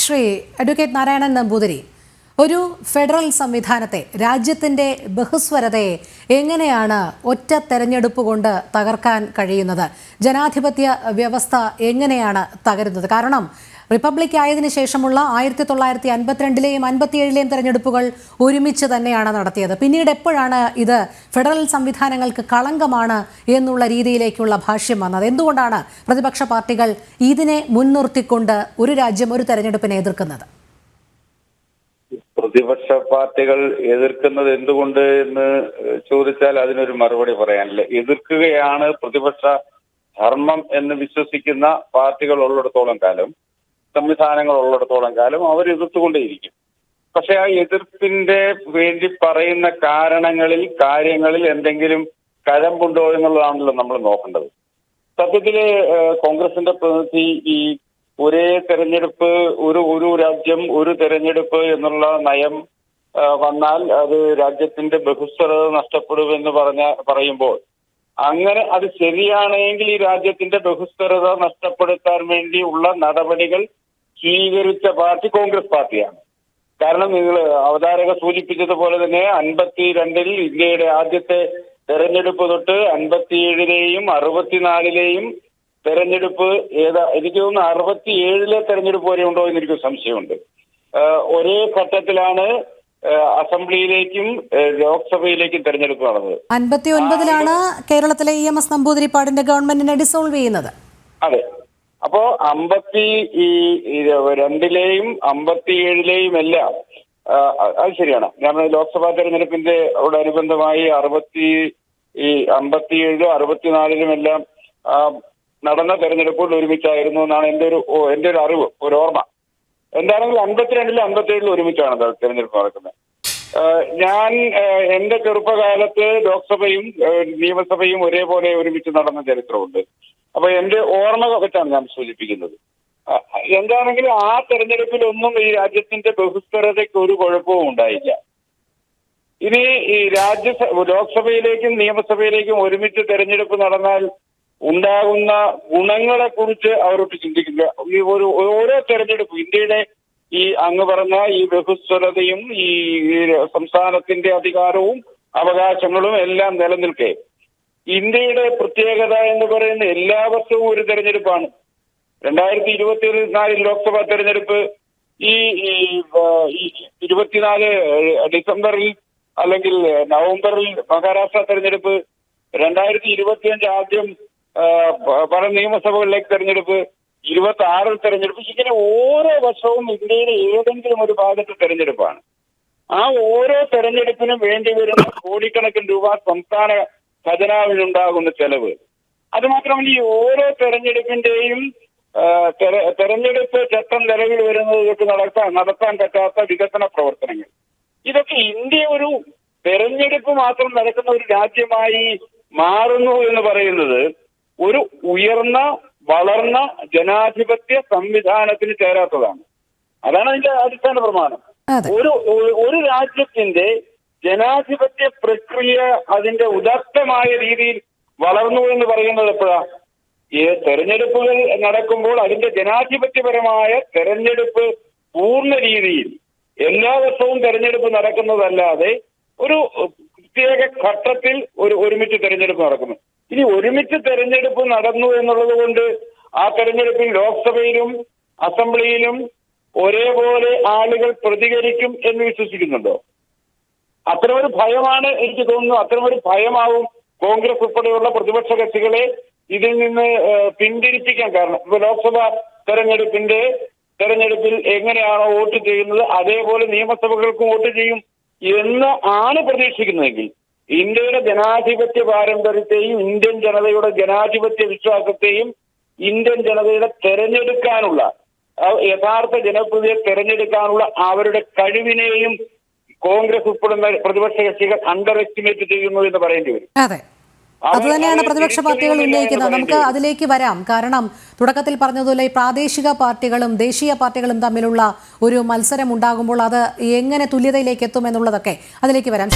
Shri advocate Narayanan Namboothiri, ഒരു federal സംവിധാനത്തെ, രാജ്യത്തിൻ്റെ ബഹുസ്വരതയെ എങ്ങനെയാണ് ഒറ്റ തെരഞ്ഞെടുപ്പ് കൊണ്ട് തകർക്കാൻ കഴിയുന്നത്? ജനാധിപത്യ വ്യവസ്ഥ എങ്ങനെയാണ് തകരുന്നത്? കാരണം റിപ്പബ്ലിക് ആയതിനു ശേഷമുള്ള 1952ലെയും 57ലെയും തെരഞ്ഞെടുപ്പുകൾ ഒരുമിച്ച് തന്നെയാണ് നടത്തിയത്. പിന്നീട് എപ്പോഴാണ് ഇത് ഫെഡറൽ സംവിധാനങ്ങൾക്ക് കളങ്കമാണ് എന്നുള്ള രീതിയിലേക്കുള്ള ഭാഷ്യം വന്നത്? എന്തുകൊണ്ടാണ് പ്രതിപക്ഷ പാർട്ടികൾ ഇതിനെ മുൻനിർത്തിക്കൊണ്ട് ഒരു രാജ്യം ഒരു തെരഞ്ഞെടുപ്പിനെ എതിർക്കുന്നത്? പ്രതിപക്ഷ പാർട്ടികൾ എതിർക്കുന്നത് എന്തുകൊണ്ട് എന്ന് ചോദിച്ചാൽ അതിനൊരു മറുപടി പറയാനില്ല. എതിർക്കുകയാണ് പ്രതിപക്ഷ ധർമ്മം എന്ന് വിശ്വസിക്കുന്ന പാർട്ടികൾ ഉള്ളിടത്തോളം കാലം, സംവിധാനങ്ങൾ ഉള്ളിടത്തോളം കാലം അവർ എതിർത്തുകൊണ്ടേയിരിക്കും. പക്ഷെ ആ എതിർപ്പിന്റെ വേണ്ടി പറയുന്ന കാര്യങ്ങളിൽ എന്തെങ്കിലും കഴമ്പുണ്ടോ എന്നുള്ളതാണല്ലോ നമ്മൾ നോക്കേണ്ടത്. സത്യത്തില് കോൺഗ്രസിന്റെ പ്രതിനിധി ഈ ഒരേ തെരഞ്ഞെടുപ്പ്, ഒരു രാജ്യം ഒരു തെരഞ്ഞെടുപ്പ് നയം വന്നാൽ അത് രാജ്യത്തിന്റെ ബഹുസ്വരത നഷ്ടപ്പെടുമെന്ന് പറയുമ്പോൾ, അങ്ങനെ അത് ശരിയാണെങ്കിൽ ഈ രാജ്യത്തിന്റെ ബഹുസ്വരത നഷ്ടപ്പെടുത്താൻ വേണ്ടിയുള്ള നടപടികൾ സ്വീകരിച്ച പാർട്ടി കോൺഗ്രസ് പാർട്ടിയാണ്. കാരണം നിങ്ങൾ അവതാരക സൂചിപ്പിച്ചതുപോലെ തന്നെ 52-ൽ ഇന്ത്യയുടെ ആദ്യത്തെ തെരഞ്ഞെടുപ്പ് തൊട്ട് 57ലെയും 64ലെയും തെരഞ്ഞെടുപ്പ് എനിക്ക് തോന്നുന്നു 67ലെ തെരഞ്ഞെടുപ്പ് വരെ ഉണ്ടോ എന്ന് എനിക്ക് സംശയമുണ്ട്. ഒരേ ഘട്ടത്തിലാണ് അസംബ്ലിയിലേക്കും ലോക്സഭയിലേക്കും തെരഞ്ഞെടുപ്പ് നടന്നത്. 59ലാണ് കേരളത്തിലെ EMS നമ്പൂതിരിപ്പാടിന്റെ ഗവൺമെന്റിനെ ഡിസോൾവ് ചെയ്യുന്നത്. അതെ. അപ്പോ 52ലെയും 57ലെയും എല്ലാം അത് ശരിയാണ്. ഞാൻ ലോക്സഭാ തെരഞ്ഞെടുപ്പിന്റെ അനുബന്ധമായി 57ലും 64ലും എല്ലാം നടന്ന തെരഞ്ഞെടുപ്പുകൾ ഒരുമിച്ചായിരുന്നു എന്നാണ് എന്റെ ഒരു അറിവ്, ഒരു ഓർമ്മ. എന്താണെങ്കിലും 52ലും 57ലും ഒരുമിച്ചാണ് തെരഞ്ഞെടുപ്പ് നടക്കുന്നത്. ഞാൻ എന്റെ ചെറുപ്പകാലത്ത് ലോക്സഭയും നിയമസഭയും ഒരേപോലെ ഒരുമിച്ച് നടന്ന ചരിത്രമുണ്ട്. അപ്പൊ എന്റെ ഓർമ്മ വെച്ചാണ് ഞാൻ സൂചിപ്പിക്കുന്നത്. എന്താണെങ്കിലും ആ തെരഞ്ഞെടുപ്പിലൊന്നും ഈ രാജ്യത്തിന്റെ ബഹുസ്വരതയ്ക്ക് ഒരു കുഴപ്പവും ഉണ്ടായില്ല. ഇനി ഈ ലോക്സഭയിലേക്കും നിയമസഭയിലേക്കും ഒരുമിച്ച് തെരഞ്ഞെടുപ്പ് നടന്നാൽ ഉണ്ടാകുന്ന ഗുണങ്ങളെ കുറിച്ച് അവരോട്ട് ചിന്തിക്കില്ല. ഈ ഓരോ തെരഞ്ഞെടുപ്പ് ഇന്ത്യയുടെ ഈ അങ്ങ് പറഞ്ഞ ഈ ബഹുസ്വരതയും ഈ സംസ്ഥാനത്തിന്റെ അധികാരവും അവകാശങ്ങളും എല്ലാം നിലനിൽക്കെ ഇന്ത്യയുടെ പ്രത്യേകത എന്ന് പറയുന്ന എല്ലാ വർഷവും ഒരു തെരഞ്ഞെടുപ്പാണ്. 2024 ലോക്സഭാ തെരഞ്ഞെടുപ്പ് ഈ 24 ഡിസംബറിൽ അല്ലെങ്കിൽ നവംബറിൽ മഹാരാഷ്ട്ര തെരഞ്ഞെടുപ്പ്, 2025 ആദ്യം പല നിയമസഭകളിലേക്ക് തെരഞ്ഞെടുപ്പ്, 26 തെരഞ്ഞെടുപ്പ്, ഇങ്ങനെ ഓരോ വർഷവും ഇന്ത്യയിലെ ഏതെങ്കിലും ഒരു ഭാഗത്ത് തെരഞ്ഞെടുപ്പാണ്. ആ ഓരോ തെരഞ്ഞെടുപ്പിനും വേണ്ടി വരുന്ന കോടിക്കണക്കിന് രൂപ സംസ്ഥാന ഖജനാവിനുണ്ടാകുന്ന ചെലവ്. അതുമാത്രമല്ല, ഈ ഓരോ തെരഞ്ഞെടുപ്പിന്റെയും തെരഞ്ഞെടുപ്പ് ചട്ടം നിലവിൽ വരുന്നത് നടത്താൻ പറ്റാത്ത വികസന പ്രവർത്തനങ്ങൾ, ഇതൊക്കെ ഇന്ത്യ ഒരു തെരഞ്ഞെടുപ്പ് മാത്രം നടക്കുന്ന ഒരു രാജ്യമായി മാറുന്നു എന്ന് പറയുന്നത് ഒരു ഉയർന്ന വളർന്ന ജനാധിപത്യ സംവിധാനത്തിന് ചേരാത്തതാണ്. അതാണ് അതിന്റെ അടിസ്ഥാന പ്രമാണം. ഒരു രാജ്യത്തിന്റെ ജനാധിപത്യ പ്രക്രിയ അതിന്റെ ഉദാത്തമായ രീതിയിൽ വളർന്നു എന്ന് പറയുന്നത് എപ്പോഴാ? തെരഞ്ഞെടുപ്പുകൾ നടക്കുമ്പോൾ അതിന്റെ ജനാധിപത്യപരമായ തെരഞ്ഞെടുപ്പ് പൂർണ്ണ രീതിയിൽ എല്ലാ വർഷവും തെരഞ്ഞെടുപ്പ് നടക്കുന്നതല്ലാതെ ഒരു പ്രത്യേക ഘട്ടത്തിൽ ഒരുമിച്ച് തെരഞ്ഞെടുപ്പ് നടക്കുന്നു. ഇനി ഒരുമിച്ച് തെരഞ്ഞെടുപ്പ് നടന്നു എന്നുള്ളത് കൊണ്ട് ആ തെരഞ്ഞെടുപ്പിൽ ലോക്സഭയിലും അസംബ്ലിയിലും ഒരേപോലെ ആളുകൾ പ്രതികരിക്കും എന്ന് വിശ്വസിക്കുന്നുണ്ടോ? അത്തരമൊരു ഭയമാണ് എനിക്ക് തോന്നുന്നു. അത്തരമൊരു ഭയമാവും കോൺഗ്രസ് ഉൾപ്പെടെയുള്ള പ്രതിപക്ഷ കക്ഷികളെ ഇതിൽ നിന്ന് പിന്തിരിപ്പിക്കാൻ കാരണം. ഇപ്പൊ ലോക്സഭാ തെരഞ്ഞെടുപ്പിൽ എങ്ങനെയാണോ വോട്ട് ചെയ്യുന്നത് അതേപോലെ നിയമസഭകൾക്കും വോട്ട് ചെയ്യും എന്ന് ആണ് പ്രതീക്ഷിക്കുന്നതെങ്കിൽ ഇന്ത്യയുടെ ജനാധിപത്യ പാരമ്പര്യത്തെയും ഇന്ത്യൻ ജനതയുടെ ജനാധിപത്യ വിശ്വാസത്തെയും ഇന്ത്യൻ ജനതയുടെ തെരഞ്ഞെടുക്കാനുള്ള യഥാർത്ഥ ജനപ്രതിയെ തെരഞ്ഞെടുക്കാനുള്ള അവരുടെ കഴിവിനെയും കോൺഗ്രസ് ഉൾപ്പെടുന്ന പ്രതിപക്ഷ കക്ഷികൾ അണ്ടർ എസ്റ്റിമേറ്റ് ചെയ്യുന്നു എന്ന് പറയേണ്ടി വരും. അതെ, അതുതന്നെയാണ് പ്രതിപക്ഷ പാർട്ടികൾ ഉന്നയിക്കുന്നത്. നമുക്ക് അതിലേക്ക് വരാം. കാരണം തുടക്കത്തിൽ പറഞ്ഞതുപോലെ പ്രാദേശിക പാർട്ടികളും ദേശീയ പാർട്ടികളും തമ്മിലുള്ള ഒരു മത്സരം ഉണ്ടാകുമ്പോൾ അത് എങ്ങനെ തുല്യതയിലേക്ക് എത്തും എന്നുള്ളതൊക്കെ അതിലേക്ക് വരാം.